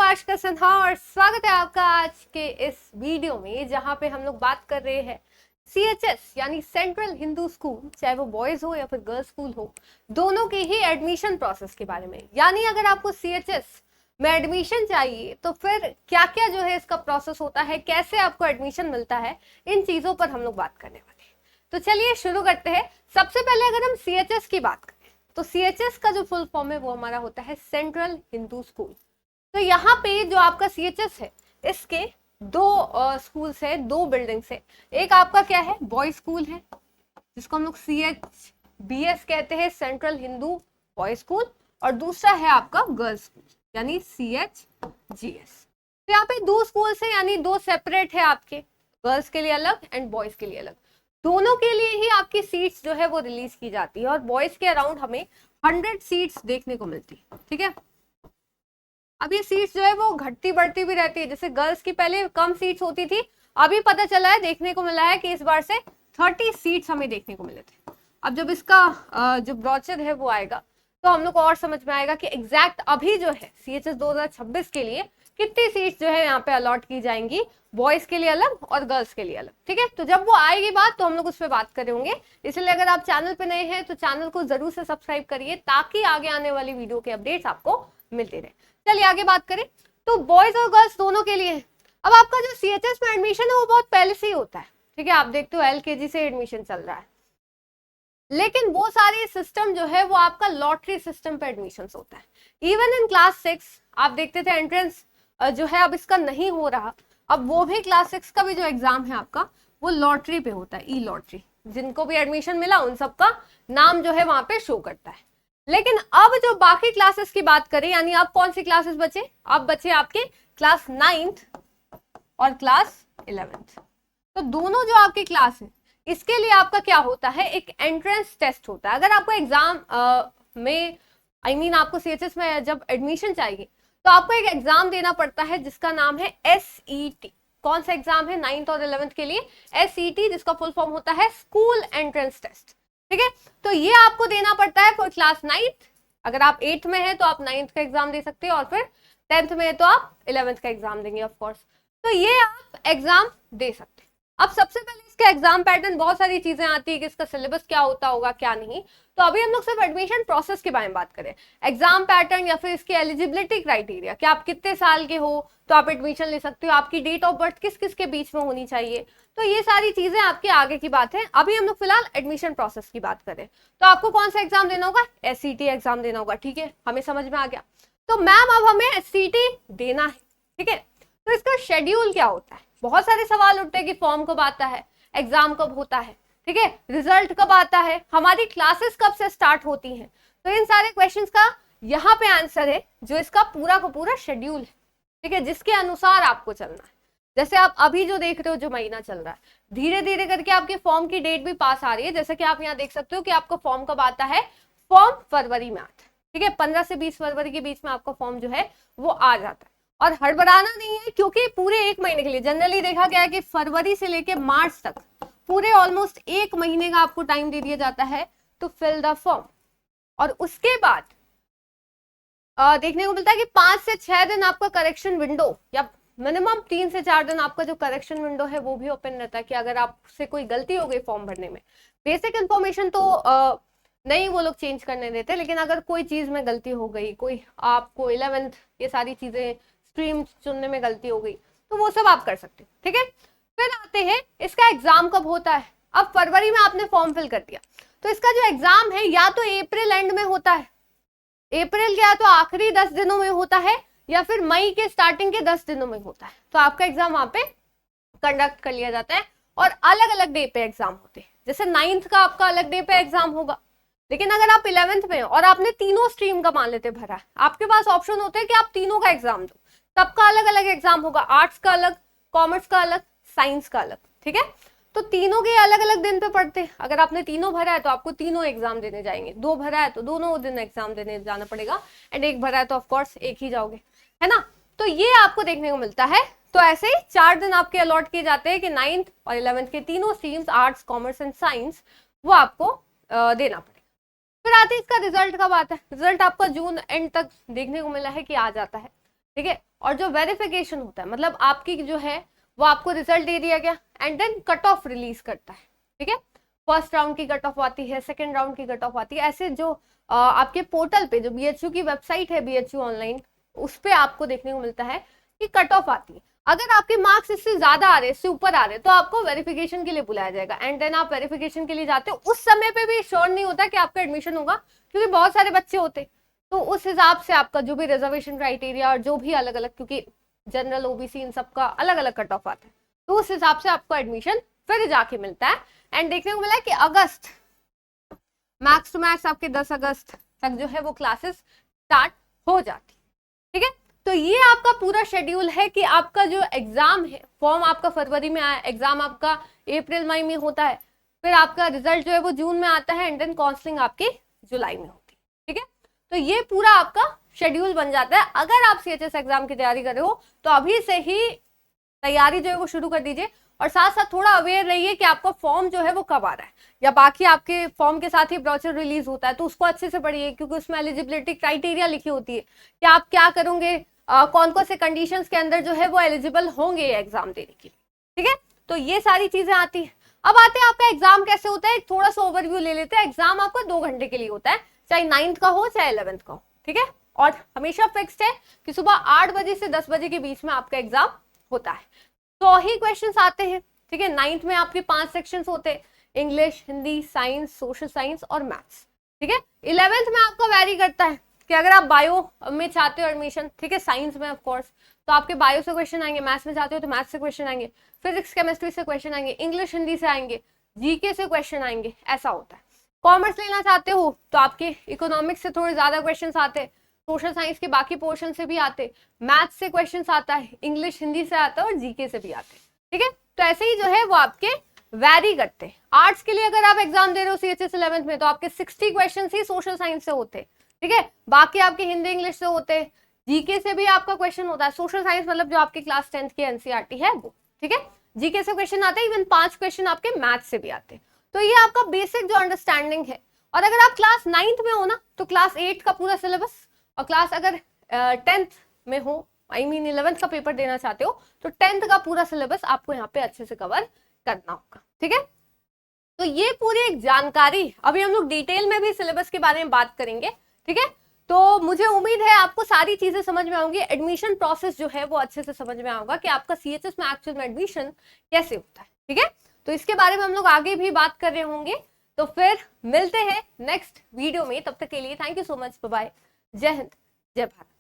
आशिका सिन्हा और स्वागत है आपका आज के इस वीडियो में, जहां पे हम लोग बात कर रहे हैं सीएचएस यानी सेंट्रल हिंदू स्कूल, चाहे वो बॉयज हो या फिर गर्ल्स स्कूल हो, दोनों के ही एडमिशन प्रोसेस के बारे में। यानी अगर आपको सीएचएस में एडमिशन चाहिए तो फिर क्या क्या जो है इसका प्रोसेस होता है, कैसे आपको एडमिशन मिलता है, इन चीजों पर हम लोग बात करने वाले हैं। तो चलिए शुरू करते हैं। सबसे पहले अगर हम सीएचएस की बात करें तो सीएचएस का जो फुल फॉर्म है वो हमारा होता है सेंट्रल हिंदू स्कूल। तो यहाँ पे जो आपका सीएचएस है, इसके दो स्कूल्स है, दो बिल्डिंग्स है। एक आपका क्या है, बॉय स्कूल है, जिसको हम लोग CHBS कहते हैं, सेंट्रल हिंदू बॉय स्कूल, और दूसरा है आपका गर्ल्स स्कूल यानी CHGS। तो यहाँ पे दो स्कूल्स है, यानी दो सेपरेट है आपके, गर्ल्स के लिए अलग एंड बॉयज के लिए अलग। दोनों के लिए ही आपकी सीट्स जो है वो रिलीज की जाती है, और बॉयज के अराउंड हमें 100 सीट्स देखने को मिलती है। ठीक है, अब ये सीट्स जो है वो घटती बढ़ती भी रहती है। जैसे गर्ल्स की पहले कम सीट्स होती थी, अभी पता चला है, देखने को मिला है कि इस बार से 30 सीट्स हमें देखने को मिले थे। अब जब इसका जो ब्रोचर है वो आएगा तो हम लोग को और समझ में आएगा कि एग्जैक्ट अभी जो है सीएचएस 2026 के लिए कितनी सीट्स जो है यहाँ पे अलॉट की जाएंगी, बॉयज के लिए अलग और गर्ल्स के लिए अलग। ठीक है, तो जब वो आएगी बात तो हम लोग उस पर बात करेंगे। इसलिए अगर आप चैनल पे नए हैं तो चैनल को जरूर से सब्सक्राइब करिए, ताकि आगे आने वाली वीडियो के अपडेट्स आपको मिलते रहे। चलिए आगे बात करें तो बॉयज और गर्ल्स दोनों के लिए। अब आपका जो सीएचएस में एडमिशन है वो बहुत पहले से ही होता है। ठीक है, आप देखते हो LKG से एडमिशन चल रहा है, लेकिन वो सारी सिस्टम जो है वो आपका लॉटरी सिस्टम पे एडमिशन होता है। इवन इन क्लास 6 आप देखते थे एंट्रेंस जो है, अब इसका नहीं हो रहा। अब वो भी क्लास 6 का भी जो एग्जाम है आपका वो लॉटरी पे होता है, ई लॉटरी। जिनको भी एडमिशन मिला उन सबका नाम जो है वहां पे शो करता है। लेकिन अब जो बाकी क्लासेस की बात करें, यानी अब कौन सी क्लासेस बचे, अब बचे आपके क्लास 9th और क्लास 11th। तो दोनों जो आपकी क्लास है, इसके लिए आपका क्या होता है, एक एंट्रेंस टेस्ट होता है। अगर आपको एग्जाम में आपको सीएचएस में जब एडमिशन चाहिए तो आपको एक एग्जाम देना पड़ता है जिसका नाम है SET। कौन सा एग्जाम है, 9th और 11th के लिए SET, जिसका फुल फॉर्म होता है स्कूल एंट्रेंस टेस्ट। ठीक है, तो ये आपको देना पड़ता है फॉर क्लास 9th। अगर आप 8th में है तो आप 9th का एग्जाम दे सकते हैं, और फिर 10th में है तो आप 11th का एग्जाम देंगे ऑफकोर्स। तो ये आप एग्जाम दे सकते हैं। अब सबसे पहले इसका एग्जाम पैटर्न, बहुत सारी चीजें आती है कि इसका सिलेबस क्या होता होगा क्या नहीं, तो अभी हम लोग सिर्फ एडमिशन प्रोसेस के बारे में बात करें। एग्जाम पैटर्न या फिर इसकी एलिजिबिलिटी क्राइटेरिया, कि आप कितने साल के हो तो आप एडमिशन ले सकते हो, आपकी डेट ऑफ बर्थ किस किस के बीच में होनी चाहिए, तो ये सारी चीजें आपके आगे की बात है। अभी हम लोग फिलहाल एडमिशन प्रोसेस की बात करें तो आपको कौन सा एग्जाम देना होगा, SET एग्जाम देना होगा। ठीक है, हमें समझ में आ गया। तो मैम अब हमें SET देना है, ठीक है, तो इसका शेड्यूल क्या होता है। बहुत सारे सवाल उठते हैं कि फॉर्म कब आता है, एग्जाम कब होता है, ठीक है, रिजल्ट कब आता है, हमारी क्लासेस कब से स्टार्ट होती हैं। तो इन सारे क्वेश्चंस का यहाँ पे आंसर है, जो इसका पूरा का पूरा शेड्यूल है। ठीक है, जिसके अनुसार आपको चलना है। जैसे आप अभी जो देख रहे हो, जो महीना चल रहा है, धीरे धीरे करके आपके फॉर्म की डेट भी पास आ रही है। जैसे कि आप यहाँ देख सकते हो कि आपका फॉर्म कब आता है, फॉर्म फरवरी में आता है। ठीक है, 15 से 20 फरवरी के बीच में आपका फॉर्म जो है वो आ जाता है। और हड़बड़ाना नहीं है, क्योंकि पूरे एक महीने के लिए जनरली देखा गया है कि फरवरी से लेके मार्च तक पूरे ऑलमोस्ट एक महीने का आपको टाइम दे दिया जाता है टू फिल द फॉर्म। और उसके बाद देखने को मिलता है कि 5 से 6 दिन आपका करेक्शन विंडो, या मिनिमम 3 से 4 दिन आपका जो करेक्शन विंडो है वो भी ओपन रहता है, कि अगर आपसे कोई गलती हो गई फॉर्म भरने में। बेसिक इन्फॉर्मेशन तो नहीं वो लोग चेंज करने देते, लेकिन अगर कोई चीज में गलती हो गई, कोई आपको 11th ये सारी चीजें स्ट्रीम चुनने में गलती हो गई, तो वो सब आप कर सकते हो। ठीक है, फिर आते हैं इसका एग्जाम कब होता है। अब फरवरी में आपने फॉर्म फिल कर दिया, तो इसका जो एग्जाम है या तो अप्रैल एंड में होता है, अप्रैल या तो आखिरी 10 दिनों में होता है, या फिर मई के स्टार्टिंग के 10 दिनों में होता है। तो आपका एग्जाम वहां पे कंडक्ट कर लिया जाता है, और अलग अलग डे पे एग्जाम होते हैं। जैसे 9th का आपका अलग डे पे एग्जाम होगा, लेकिन अगर आप 11th में हो और आपने तीनों स्ट्रीम का मान लेते भरा है, आपके पास ऑप्शन होते हैं कि आप तीनों का एग्जाम दो, सबका अलग अलग एग्जाम होगा। आर्ट्स का अलग, कॉमर्स का अलग, साइंस का अलग। ठीक है, तो तीनों के अलग अलग दिन पे पढ़ते हैं। अगर आपने तीनों भरा है तो आपको तीनों एग्जाम देने जाएंगे, 2 भरा है तो दोनों दिन एग्जाम देने जाना पड़ेगा, एंड 1 भरा है तो ऑफकोर्स एक ही जाओगे, है ना। तो ये आपको देखने को मिलता है। तो ऐसे ही 4 दिन आपके अलॉट किए जाते हैं कि 9th और 11th के तीनों streams, arts, commerce and science, वो आपको देना पड़ेगा। फिर आते हैं इसका रिजल्ट कब आता है। रिजल्ट आपका जून एंड तक देखने को मिला है कि आ जाता है। ठीक है। और जो वेरिफिकेशन होता है मतलब आपकी जो है वो आपको रिजल्ट दे दिया गया and then cut off release करता है, ठीक है। फर्स्ट राउंड की कट ऑफ आती है, सेकंड राउंड की कट ऑफ आती है, ऐसे जो आपके पोर्टल पे जो बीएचयू की वेबसाइट है बीएचयू ऑनलाइन, उस पे आपको देखने को मिलता है कि कट ऑफ आती है। अगर आपके मार्क्स इससे ज्यादा आ रहे, इससे ऊपर आ रहे, तो आपको वेरिफिकेशन के लिए बुलाया जाएगा एंड देन आप वेरिफिकेशन के लिए जाते हो। उस समय पे भी श्योर नहीं होता कि आपका एडमिशन होगा, क्योंकि बहुत सारे बच्चे होते, तो उस हिसाब से आपका जो भी रिजर्वेशन क्राइटेरिया और जो भी अलग अलग, क्योंकि जनरल ओबीसी इन सबका अलग अलग कट ऑफ आता है, तो उस हिसाब से आपको एडमिशन फिर जाके मिलता है। एंड देखने को मिला है कि अगस्त मैक्स टू मैक्स आपके 10 अगस्त तक जो है वो क्लासेस स्टार्ट हो जाती, ठीक है। तो ये आपका पूरा शेड्यूल है कि आपका जो एग्जाम है, फॉर्म आपका फरवरी में आया, एग्जाम आपका अप्रैल मई में होता है, फिर आपका रिजल्ट जो है वो जून में आता है एंड देन काउंसलिंग आपकी जुलाई में होती है, ठीक है। तो ये पूरा आपका शेड्यूल बन जाता है। अगर आप सीएचएस एग्जाम की तैयारी कर रहे हो तो अभी से ही तैयारी जो है वो शुरू कर दीजिए, और साथ साथ थोड़ा अवेयर रहिए कि आपका फॉर्म जो है वो कब आ रहा है, या बाकी आपके फॉर्म के साथ ही ब्रोचर रिलीज होता है, तो उसको अच्छे से पढ़िए, क्योंकि उसमें एलिजिबिलिटी क्राइटेरिया लिखी होती है कि आप क्या करोगे, कौन कौन से कंडीशंस के अंदर जो है वो एलिजिबल होंगे एग्जाम देने के लिए, ठीक है। तो ये सारी चीजें आती है। अब आते हैं आपका एग्जाम कैसे होता है, थोड़ा सा ओवरव्यू ले लेते हैं। एग्जाम आपका 2 घंटे के लिए होता है, चाहे 9th का हो चाहे 11th का हो, ठीक है। और हमेशा फिक्स्ड है कि सुबह 8 बजे से 10 बजे के बीच में आपका एग्जाम होता है। 100 ही क्वेश्चन आते हैं, ठीक है। 9th में आपके 5 सेक्शन होते हैं, English, Hindi, science, social science और मैथ्स, ठीक है। 11th में आपका वेरी करता है कि अगर आप बायो में चाहते हो एडमिशन, ठीक है, साइंस में ऑफ कोर्स, तो आपके बायो से क्वेश्चन आएंगे, मैथ्स में चाहते हो तो मैथ्स से क्वेश्चन आएंगे, फिजिक्स केमिस्ट्री से क्वेश्चन आएंगे, इंग्लिश हिंदी से आएंगे, जीके से क्वेश्चन आएंगे, ऐसा होता है। कॉमर्स लेना चाहते हो तो आपके इकोनॉमिक्स से थोड़े ज्यादा क्वेश्चन आते हैं, सोशल साइंस के बाकी पोर्शन से भी आते, मैथ्स से क्वेश्चन आता है, इंग्लिश हिंदी से आता है और जीके से भी आते, ठीक है। तो ऐसे ही जो है वो आपके वैरी करते हैं। आर्ट्स के लिए अगर आप एग्जाम दे रहे हो सीएचएस 11th में, तो आपके 60 क्वेश्चन ही सोशल साइंस से होते हैं, ठीक है। बाकी आपके हिंदी इंग्लिश से होते हैं, जीके से भी आपका क्वेश्चन होता है। सोशल साइंस मतलब जो आपकी क्लास 10th की एनसीईआरटी है वो, ठीक है। जीके से क्वेश्चन आते हैं, इवन 5 क्वेश्चन आपके मैथ से भी आते हैं। तो ये आपका बेसिक जो अंडरस्टैंडिंग है। और अगर आप क्लास 9th में हो ना, तो क्लास 8 का पूरा सिलेबस, और क्लास अगर 10th में हो, आई मीन 11th का पेपर देना चाहते हो, तो 10th का पूरा सिलेबस आपको यहाँ पे अच्छे से कवर करना होगा, ठीक है। तो ये पूरी एक जानकारी, अभी हम लोग डिटेल में भी सिलेबस के बारे में बात करेंगे, ठीक है। तो मुझे उम्मीद है आपको सारी चीजें समझ में आएंगी, एडमिशन प्रोसेस जो है वो अच्छे से समझ में आएगा कि आपका सीएचएस में एक्चुअल में एडमिशन कैसे होता है, ठीक है। तो इसके बारे में हम लोग आगे भी बात कर रहे होंगे। तो फिर मिलते हैं नेक्स्ट वीडियो में, तब तक के लिए thank you so much, bye bye, जय हिंद, जय भारत।